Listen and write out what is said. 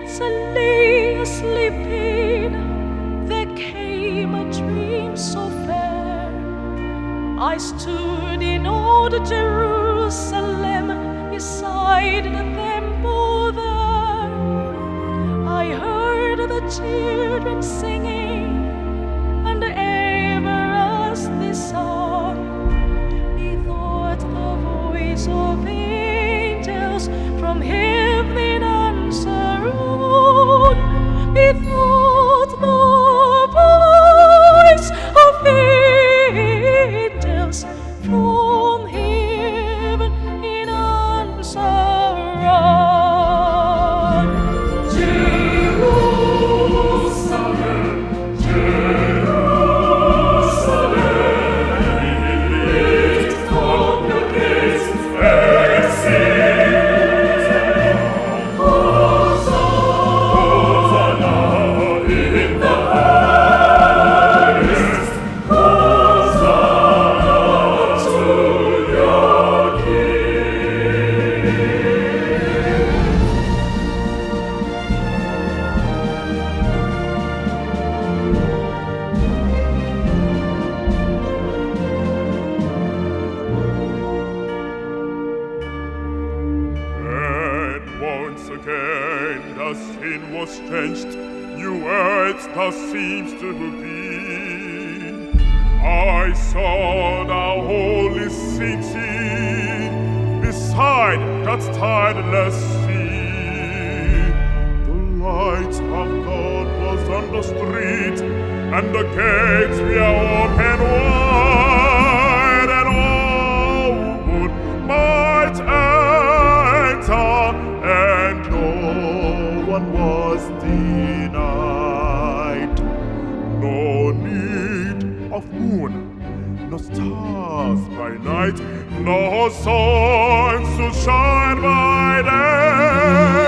as I lay asleeping, there came a dream so fair. I stood in old Jerusalem beside the temple there. I heard the children singing, and ever as they sang, methought the voice of angels from heaven answered. Methought the voice of angels from heaven in answer. Jerusalem, Jerusalem, lift up your gates and sing. Hosanna in the highest. Hosanna to your King. And once again the sin was quenched, new earth thus seems to be. I saw the holy city beside that tideless sea. The light of God was on the street, and the gates were open wide, and all would might enter, and no one was denied. No need of moon, no stars by night, no sun to shine by day.